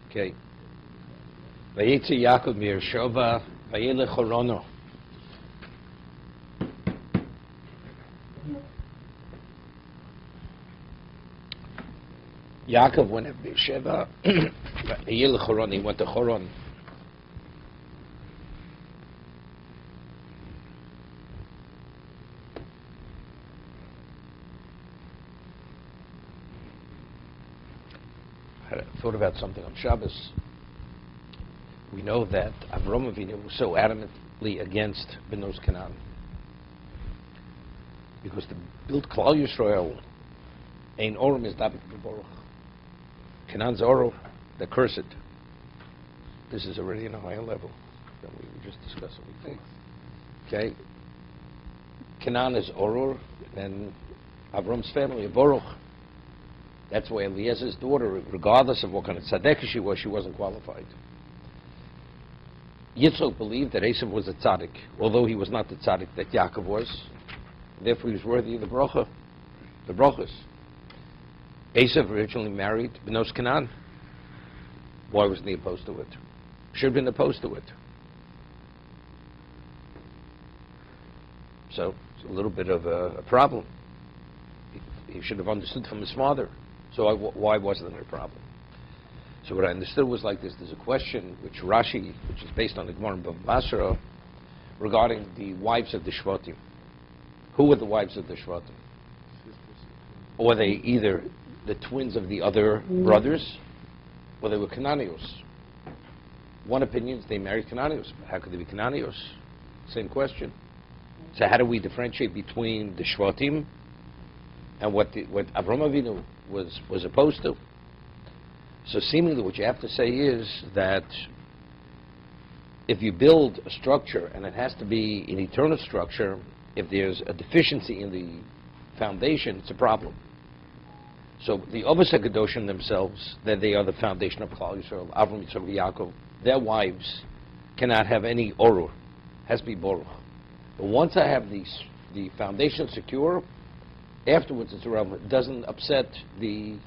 Okay. Vayeitzei Yaakov Beersheva Vayelech Horono. Yaakov went to Beersheba. Vayelech Horono. He went to Horon. I thought about something on Shabbos. We know that Avraham Avinu was so adamantly against Benos Canaan because to build Klal Yisrael, Ein Orim is David Beborach. Canaan's Orim, they're cursed. This is already in a higher level than we were just discussing before. Okay? Canaan is Oror, and Avram's family, Beborach. That's why Eliezer's daughter, regardless of what kind of tzaddik she wasn't qualified. Yitzchak believed that Esav was a tzaddik, although he was not the tzaddik that Yaakov was. Therefore, he was worthy of the bracha, the brachas. Esav originally married Benos Canaan. Why wasn't he opposed to it? Should have been opposed to it. So, it's a little bit of a problem. He should have understood from his father. So why wasn't there a problem? So what I understood was like this. There's a question which Rashi, which is based on the Gemara in Bava Basra, regarding the wives of the Shvatim. Who were the wives of the Shvatim? Or were they either the twins of the other brothers, or they were Canaanios? One opinion is they married Canaanios. How could they be Canaanios? Same question. So how do we differentiate between the Shvatim and what Avraham Avinu was opposed to? So seemingly what you have to say is that if you build a structure, and it has to be an eternal structure, if there's a deficiency in the foundation, it's a problem. So the Avos HaKadoshim themselves, that they are the foundation of Klal Yisrael, Avram, Yitzchak, Yaakov, their wives cannot have any orur, has to be boruch. But once I have the foundation secure, afterwards it's irrelevant. It doesn't upset the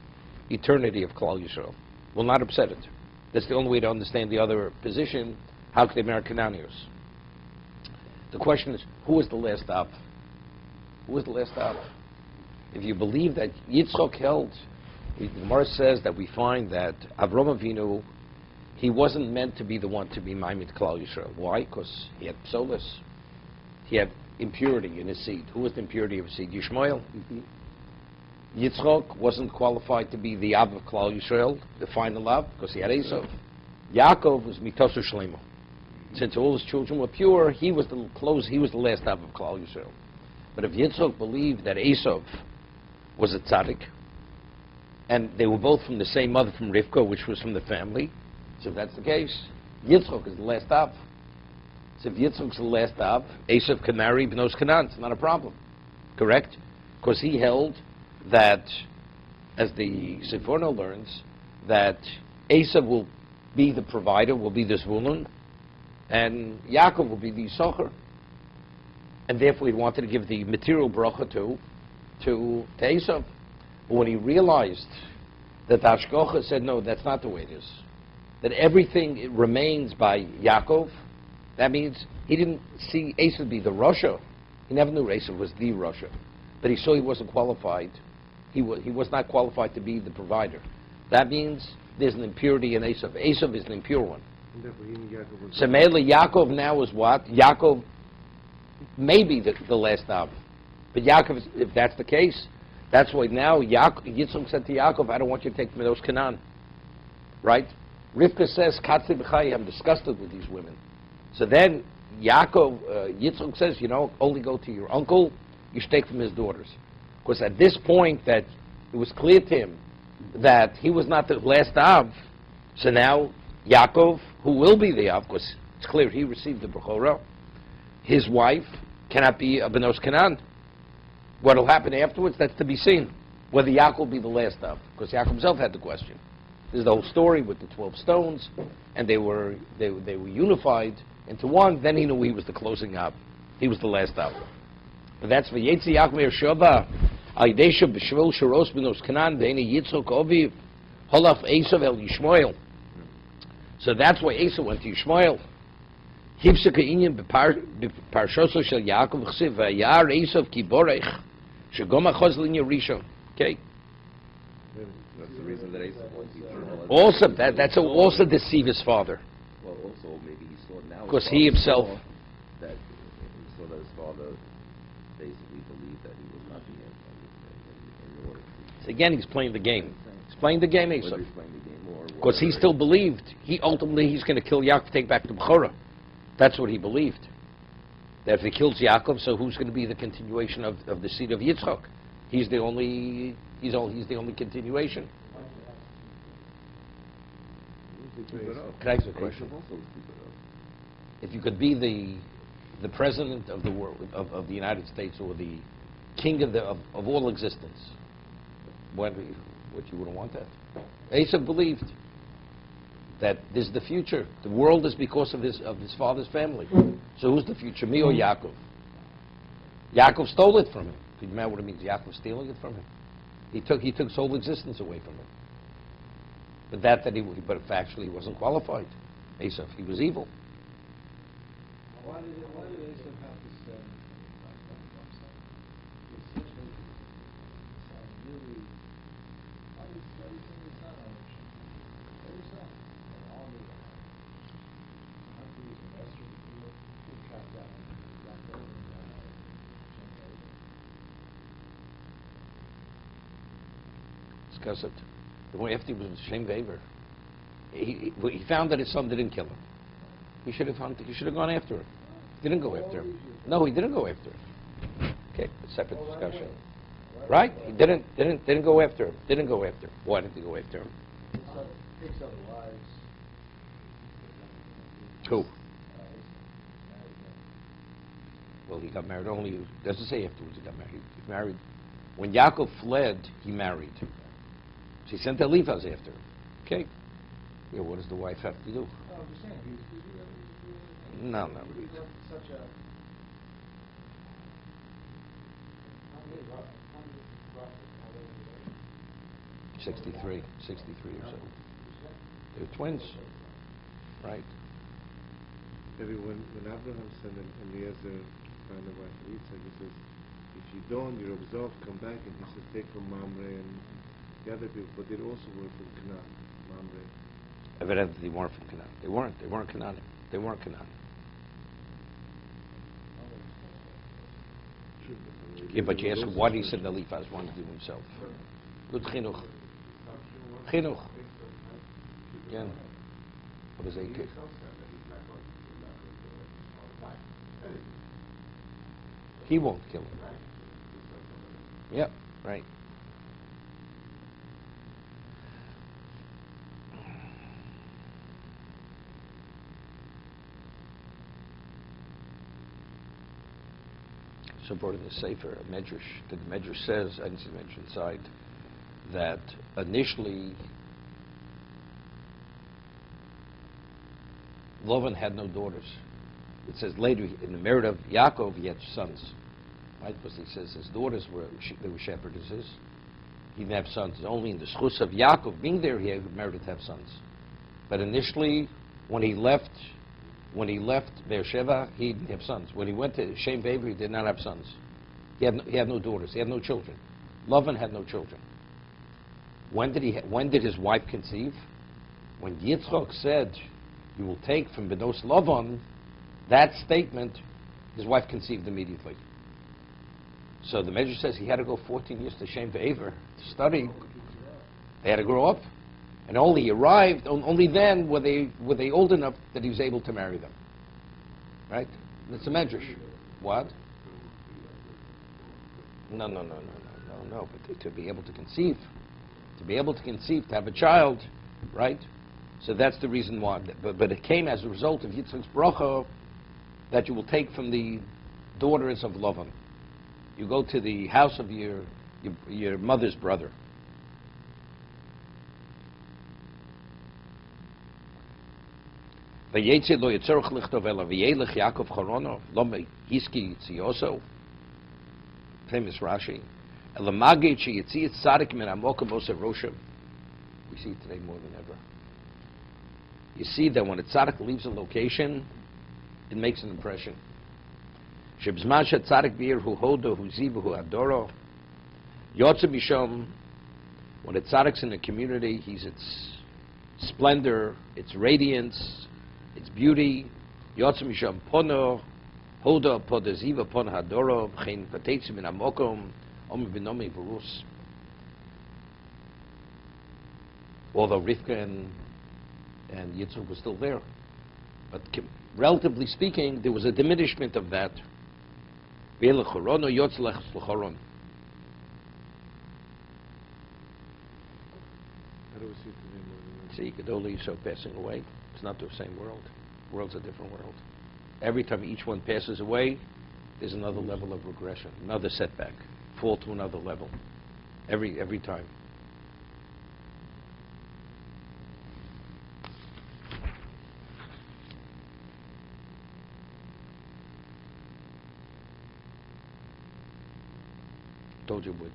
eternity of Klal Yisrael. Will not upset it. That's the only way to understand the other position. How could they marry Canaanios? The question is, who is the last Av? Who is the last Av? If you believe that Yitzchak held, the Gemara says that we find that Avraham Avinu, he wasn't meant to be the one to be Maimed Klal Yisrael. Why? Because he had psolas. He had impurity in his seed. Who was the impurity of his seed? Yishmael. Yitzchak wasn't qualified to be the Av of Klal Yisrael, the final Av, because he had Esav. Yaakov was Mitosu Shlema. Since all his children were pure, he was the last Av of Klal Yisrael. But if Yitzchak believed that Esav was a tzaddik, and they were both from the same mother, from Rivka, which was from the family, so if that's the case, Yitzchak is the last Av. So if Yitzchak's the last Av, Esav can marry Bnos Canaan. It's not a problem. Correct? Because he held that, as the Seforno learns, that Esav will be the provider, will be the Zvulun, and Yaakov will be the Socher. And therefore he wanted to give the material bracha to Esav. But when he realized that Hashgacha said, no, that's not the way it is, that everything remains by Yaakov, that means he didn't see Esav be the Rasha. He never knew Esav was the Rasha. But he saw he wasn't qualified. He was not qualified to be the provider. That means there's an impurity in Esav. Esav is an impure one. So mainly Yaakov now is what? Yaakov may be the last Av. But Yaakov, if that's the case, that's why now Yitzchak said to Yaakov, I don't want you to take Medos Canaan. Right? Rivka says, Katzi b'chai, I'm disgusted with these women. So then Yitzchak says, only go to your uncle, you should take from his daughters. Because at this point that it was clear to him that he was not the last Av, so now Yaakov, who will be the Av, because it's clear he received the Bechorah, his wife cannot be a Benos Canaan. What will happen afterwards, that's to be seen. Whether Yaakov will be the last Av, because Yaakov himself had the question. There's the whole story with the 12 stones, and they were unified into one. Then he knew he was the closing Av. He was the last Av. But that's Vayeitzei Yaakov Beersheva, Al Yidei B'Shvil Sharos Benos Canaan Ve'Hine Yitzchak Oviv Holaf Esav el Yishmael. So that's why Esau went to Yishmael. Hipsaka inyan b'parshoso shel Yaakov chsiv vayar Esav ki borech shegom achos linya rishon. Okay. That's the reason that Esau went to Yishmael. Also, that's also deceive his father. Well, also maybe he saw now. Because he himself. That he saw that his father basically believed that he was not the end. In order to. So again, he's playing the game. He's playing the game, Esau. Whether he's playing the game or Because he still believed. He's going to kill Yaakov, take back the Bechorah. That's what he believed. That if he kills Yaakov, so who's going to be the continuation of the seed of Yitzchak? He's the only continuation. Can I ask a question? If you could be the president of the world, of the United States, or the king of all existence, what you wouldn't want that? Asa believed that this is the future. The world is because of his father's family. So who's the future, me or Yaakov? Yaakov stole it from him. Do you remember what it means? Yaakov stealing it from him. He took his whole existence away from him. But but factually he wasn't qualified. Esau, he was evil. Why did Esau have to send? Discuss it. After he was Shem Vaver, he found that his son didn't kill him. He should have gone after him. He didn't go after him. No, he didn't go after him. Okay, a separate discussion. Right? He didn't go after him. Didn't go after him. Why didn't he go after him? Who? Well, he got married only. It doesn't say afterwards he got married. He married. When Yaakov fled, he married. She sent Eliphaz after him. Okay. Yeah, what does the wife have to do? No. Such a 63 or so. They're twins, right? Maybe when Abraham sent Eliezer to find a wife for Yitzchak, he says, if you don't, you're absolved, come back, and he says, take from Mamre and the other people, but they also were from Canaan, Mamre. Evidently, they weren't from Canaan. They weren't Canaan. They weren't Canaan. Yeah, but you ask him, why did he send Eliphaz? Why did he do himself? Good chinuch. Chinuch. Yeah. What is it? He won't kill him. Yep, right. So brought in the Sefer, a Medrash, the Medrash says, I didn't see the Medrash inside, that initially Lavan had no daughters. It says later in the merit of Yaakov he had sons, right? Because he says his daughters were shepherdesses. He didn't have sons. Only in the schus of Yaakov being there he had merited to have sons. But initially, when he left Beersheba, he didn't have sons. When he went to Shem Vaver, he did not have sons. He had no daughters. He had no children. Lavan had no children. When did his wife conceive? When Yitzchak said, "You will take from Benos Lavan," that statement, his wife conceived immediately. So the Medrash says he had to go 14 years to Shem Vaver to study. They had to grow up. And only arrived, only then were they old enough that he was able to marry them. Right? That's a medrash. What? No. But to be able to conceive, to have a child, right? So that's the reason why. But it came as a result of Yitzchak's bracha that you will take from the daughters of Lavan. You go to the house of your mother's brother. Vayeitzei lo yitzorach lichtov ela v'yelech Yaakov chorono lo hiski yitzioso. Famous Rashi. Ela magid she yitziyat tzadik min amokim osa roshim. We see it today more than ever. You see that when a tzaddik leaves a location, it makes an impression. Shebzman she'tzadik bir hu hodo hu zivu hu adoro yotze mishom. When a tzaddik's in the community, he's its splendor, its radiance, its beauty. Yotze mishom pono hodo podo ziva pono hadoro b'chein pateitzi min hamokom om v'nomi v'rus. Although Rivka and Yitzhak were still there. But relatively speaking, there was a diminishment of that. How do we see it today? See, Gedolei Yisrael passing away. It's not the same world. The world's a different world. Every time each one passes away, there's another level of regression, another setback, fall to another level. Every time. Told you when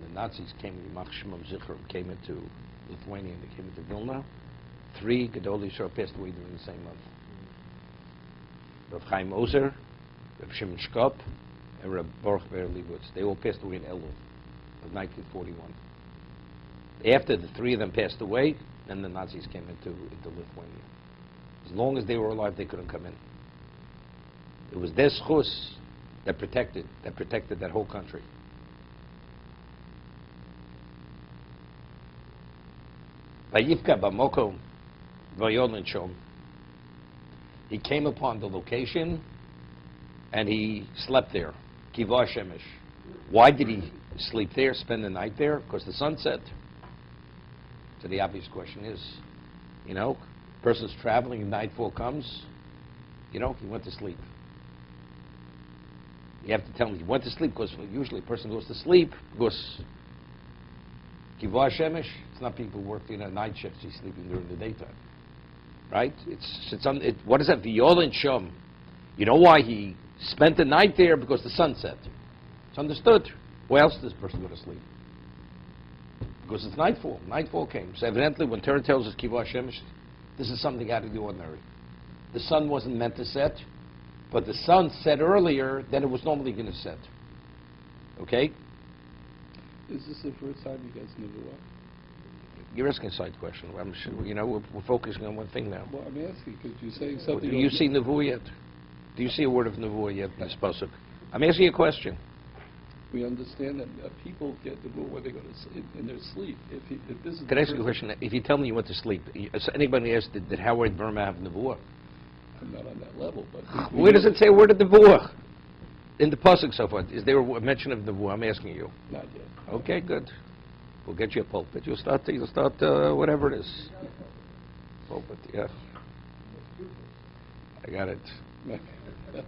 the Nazis came, came into Lithuania and they came into Vilna, 3 Gedolei Yisrael passed away during the same month. Rav Chaim Ozer, Rav Shimon Shkop, and Rav Baruch Ber Leibowitz. They all passed away in Elul of 1941. After the 3 of them passed away, then the Nazis came into Lithuania. As long as they were alive, they couldn't come in. It was their schus that protected that whole country. Vayivka b'mokom v'yolin shom. He came upon the location and he slept there. Kivah shemesh. Why did he sleep there, spend the night there? Because the sun set. So the obvious question is, person's traveling and nightfall comes, he went to sleep. You have to tell him he went to sleep because usually a person goes to sleep because Kivah shemesh, it's not people working a night shift, he's sleeping during the daytime. Right? What is that? V'yolin shom. You know why he spent the night there? Because the sun set. It's understood. Why else does this person go to sleep? Because it's nightfall. Nightfall came. So evidently when Torah tells us Kivah shemesh, this is something out of the ordinary. The sun wasn't meant to set, but the sun set earlier than it was normally going to set. Okay? Is this the first time you guys knew what? You're asking a side question. I'm sure, we're focusing on one thing now. Well, I'm asking because you're saying something. Do you see Nevuah yet? Do you see a word of Nevuah yet in this pasuk? I'm asking you a question. We understand that people get Nevuah when they go to sleep, in their sleep. If this is Can I ask you a question? If you tell me you went to sleep, anybody asked, did Howard Burma have Nevuah? I'm not on that level, but Where does it say a word of Nevuah? In the pasuk so far, is there a mention of Nevuah? I'm asking you. Not yet. Okay, good. We'll get you a pulpit. You'll start whatever it is. Pulpit, yeah. I got it.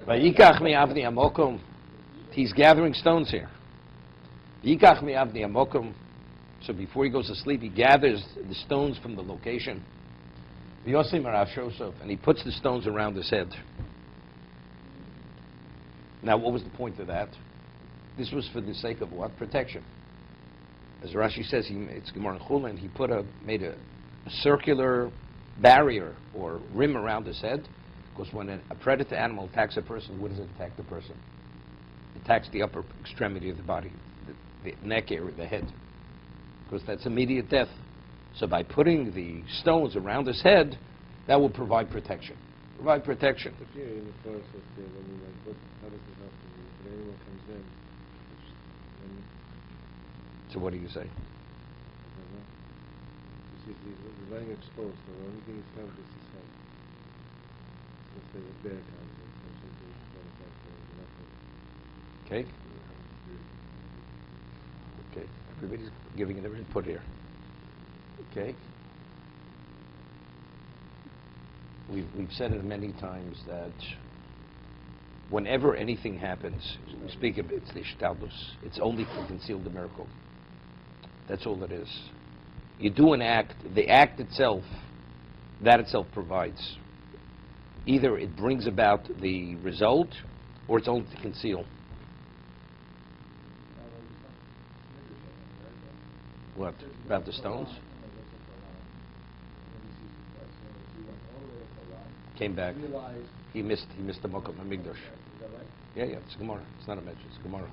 Vayikach mi'avni amokum. He's gathering stones here. Vayikach mi'avni amokum. So before he goes to sleep, he gathers the stones from the location. V'yosim arav shosov, and he puts the stones around his head. Now, what was the point of that? This was for the sake of what? Protection. As Rashi says, it's Gemara in Chulin, he made a circular barrier or rim around his head, because when a predator animal attacks a person, what does it attack the person? It attacks the upper extremity of the body, the neck area, the head, because that's immediate death. So by putting the stones around his head, that will provide protection. Provide protection. If you're in the forest, how does it happen? If anyone comes in, So what do you say? I don't know. You see, the lying exposed, so the only thing is covered is his head. Let's say a bear comes in, so something is nothing. Okay? Okay. Everybody's giving their input here. Okay? We've said it many times that whenever anything happens, we speak of it's the Ishtadlus. It's only to conceal the miracle. That's all it is. You do an act, the act itself, that itself provides. Either it brings about the result, or it's only to conceal. What? About the stones? Came back. realized. He missed the Mokum HaMikdash. Is that right? Yeah, it's Gemara. It's not a Medrash. It's Gemara.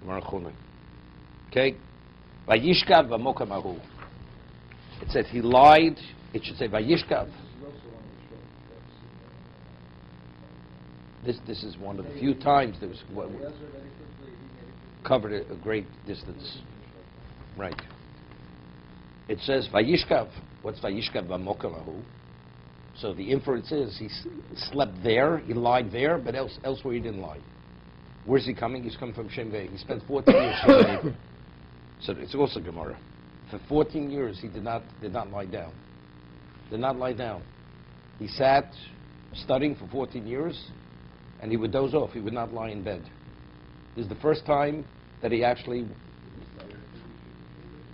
Gemara Chulin. Okay? Vayishkav v'mokum ahu. It said he lied. It should say Vayishkav. This is also one of the short. This is one of the few times there was covered a great distance. Right. It says Vayishkav. What's Vayishkav v'mokum ahu? So the inference is he slept there, he lied there, but elsewhere he didn't lie. Where's he coming? He's coming from Shem Vei. He spent 14 years Shem Vei. So it's also Gemara. For 14 years he did not lie down. Did not lie down. He sat studying for 14 years, and he would doze off. He would not lie in bed. This is the first time that he actually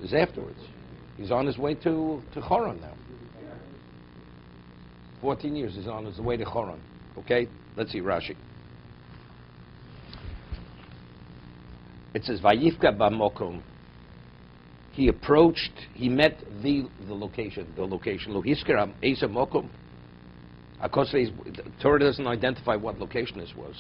is afterwards. He's on his way to Choron now. 14 years he's on his way to Choron. Okay? Let's see Rashi. It says, Vayifka b'mokom. He approached, he met the location. Lo hiskar esa mokom. The Torah doesn't identify what location this was.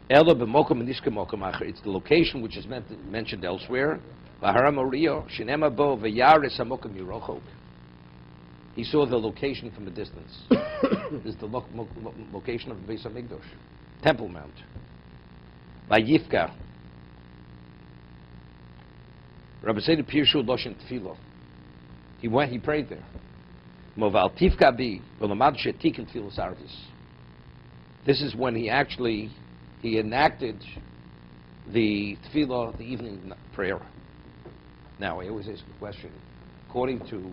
Ela b'mokom and iska mokom acher. It's the location which is mentioned elsewhere. V'haram oriyo shenema bo v'yaris hamokom yirochok. He saw the location from a distance. This is the location of the Beis HaMikdash, Temple Mount. Vayifka. Rabbi said Pirshu Loshin Tefillah. He went, he prayed there. Moval Tifka Bi, Velamad Shetikin Tefillah Sarvis. This is when he enacted the Tefillah, the evening prayer. Now, I always ask a question. According to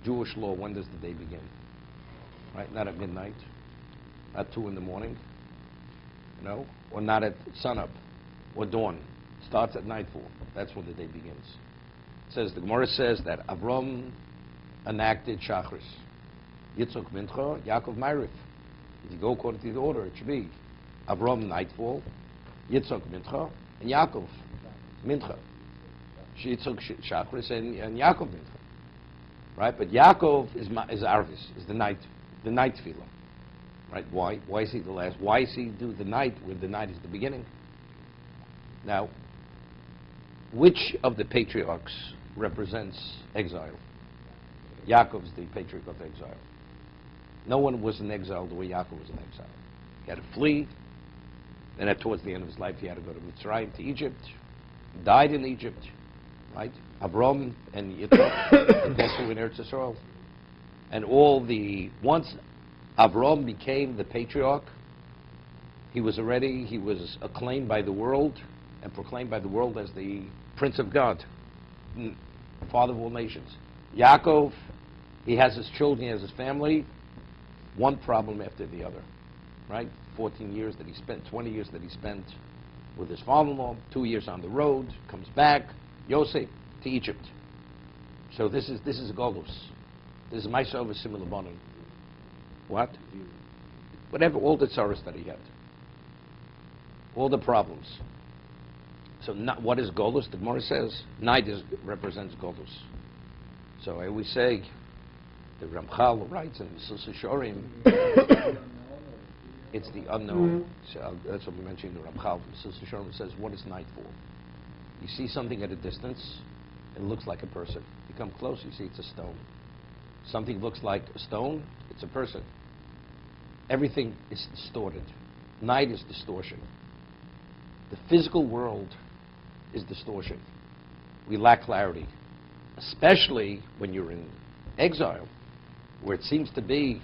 Jewish law, when does the day begin? Right? Not at midnight, not 2 in the morning, or not at sunup or dawn. Starts at nightfall. That's when the day begins. It says, the Gemara says that Avram enacted Shachris. Yitzchak Mincha, Yaakov Ma'ariv. If you go according to the order, it should be Avram nightfall, Yitzchak Mincha, and Yaakov Mincha. Yitzchak Shachris and Yaakov Mincha. Right? But Yaakov is Arvis, is the night tefillah. Right? Why? Why is he the last? Why does he do the night when the night is the beginning? Now, which of the patriarchs represents exile? Yaakov is the patriarch of exile. No one was in exile the way Yaakov was in exile. He had to flee. Then towards the end of his life, he had to go to Mitzrayim, to Egypt. He died in Egypt. Right? Avram and Yitzchak, they also in Eretz Yisrael. And once Avram became the patriarch, he was acclaimed by the world and proclaimed by the world as the Prince of God, Father of all nations. Yaakov, he has his children, he has his family, one problem after the other, right? 14 years that he spent, 20 years that he spent with his father-in-law, 2 years on the road, comes back, Yosef, to Egypt. So this is Golus. This is Maisa over similar bonim. What? Whatever, all the tzaras that he had. All the problems. So what is Golus? The Gemara says night represents Golus. So I always say, the Ramchal writes in Mesillas Yesharim, it's the unknown. So that's what we mentioned in the Ramchal. Mesillas Yesharim says, what is night for? You see something at a distance, it looks like a person. You come close, you see it's a stone. Something looks like a stone, it's a person. Everything is distorted. Night is distortion. The physical world is distortion. We lack clarity, especially when you're in exile, where it seems to be,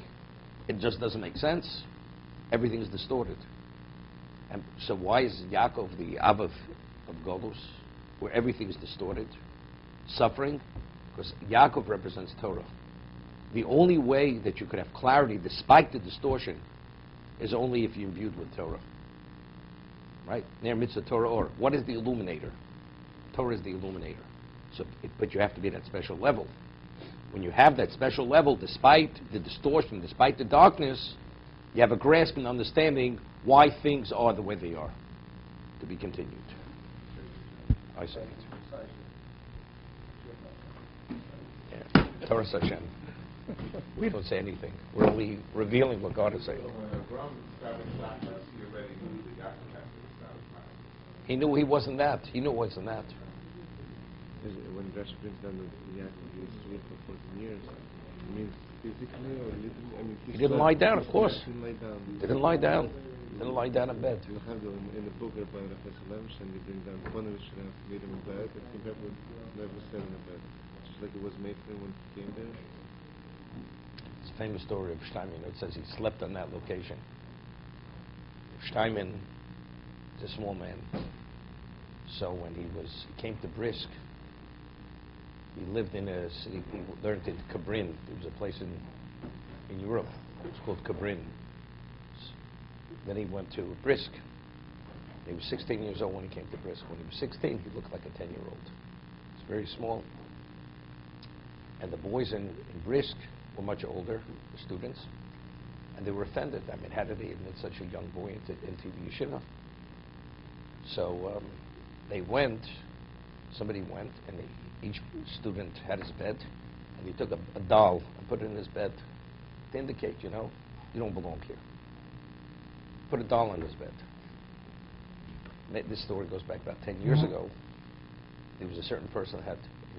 it just doesn't make sense. Everything is distorted. And so why is Yaakov the Avav of Golus, where everything is distorted, suffering? Because Yaakov represents Torah. The only way that you could have clarity despite the distortion is only if you're imbued with Torah. Right? Ner mitzvah Torah or. What is the illuminator? Torah is the illuminator. But you have to be at that special level. When you have that special level, despite the distortion, despite the darkness, you have a grasp and understanding why things are the way they are. To be continued. I say it. Yeah. Torah Hashem. We don't say anything. We're only revealing what God is saying. So when Abraham established Shabbos, he already knew that Yaakov had to establish Shabbos. He knew he wasn't that. He knew it wasn't that. When Rashi brings down the Yaakov, he was asleep for 14 years. It means physically or literally? I mean, He didn't lie down, of course. He didn't lie down. Didn't lie down. Didn't lie down in bed. You have in the book by Rabbi Kalatsky, and they bring down one of the Shiraf made him in bed, and came back with never sat in a bed. Just like it was made for him when he came there. It's a famous story of Steinman. It says he slept on that location. Steinman is a small man. So when he came to Brisk, he lived in a city, he learned in Kabrin. There was a place in Europe. It was called Kabrin. Then he went to Brisk. He was 16 years old when he came to Brisk. When he was 16, he looked like a 10-year-old. He was very small. And the boys in Brisk were much older, the students, and they were offended. I mean, how did he admit such a young boy into the yeshiva? So somebody went, and each student had his bed, and he took a doll and put it in his bed to indicate, you don't belong here. Put a doll in his bed. This story goes back about 10 years ago. There was a certain person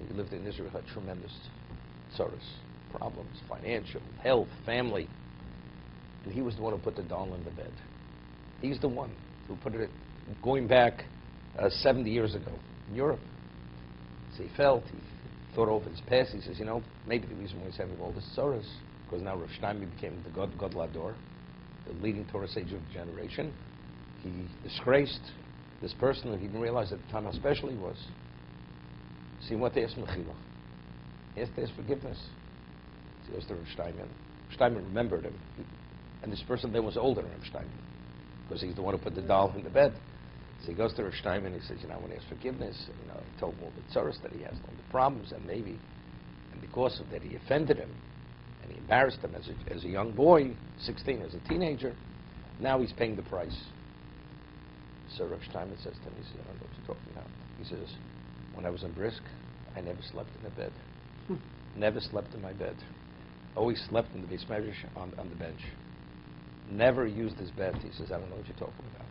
he lived in Israel, had tremendous tzaros, problems, financial, health, family. And he was the one who put the doll in the bed. He's the one who put it, going back 70 years ago in Europe. So he thought over his past. He says, maybe the reason why he's having all this tzaros, because now Rav Steinman became the Gadlador, the leading Torah sage of the generation. He disgraced this person, and he didn't realize at the time how special he was. So he went to ask Mechila. He asked to ask forgiveness. So he goes to Rav Steinman. Steinman remembered him. And this person then was older than Rav Steinman, because he's the one who put the doll in the bed. So he goes to Rav Steinman and he says, I want to ask forgiveness. He told him all the tzaros that he has, all the problems, and because of that he offended him, and he embarrassed him as a young boy, 16, as a teenager. Now he's paying the price. So Rav Steinman says to him, he says, I don't know what you're talking about. He says, when I was in Brisk, I never slept in a bed. Never slept in my bed. Always slept in the Beis Medrash on the bench. Never used his bed. He says, I don't know what you're talking about.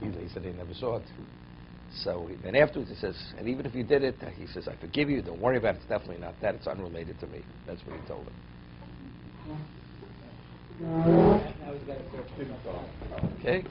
He said he never saw it. So then afterwards he says, and even if you did it, he says, I forgive you, don't worry about it, it's definitely not that, it's unrelated to me. That's what he told him. Now he's got a question. Okay?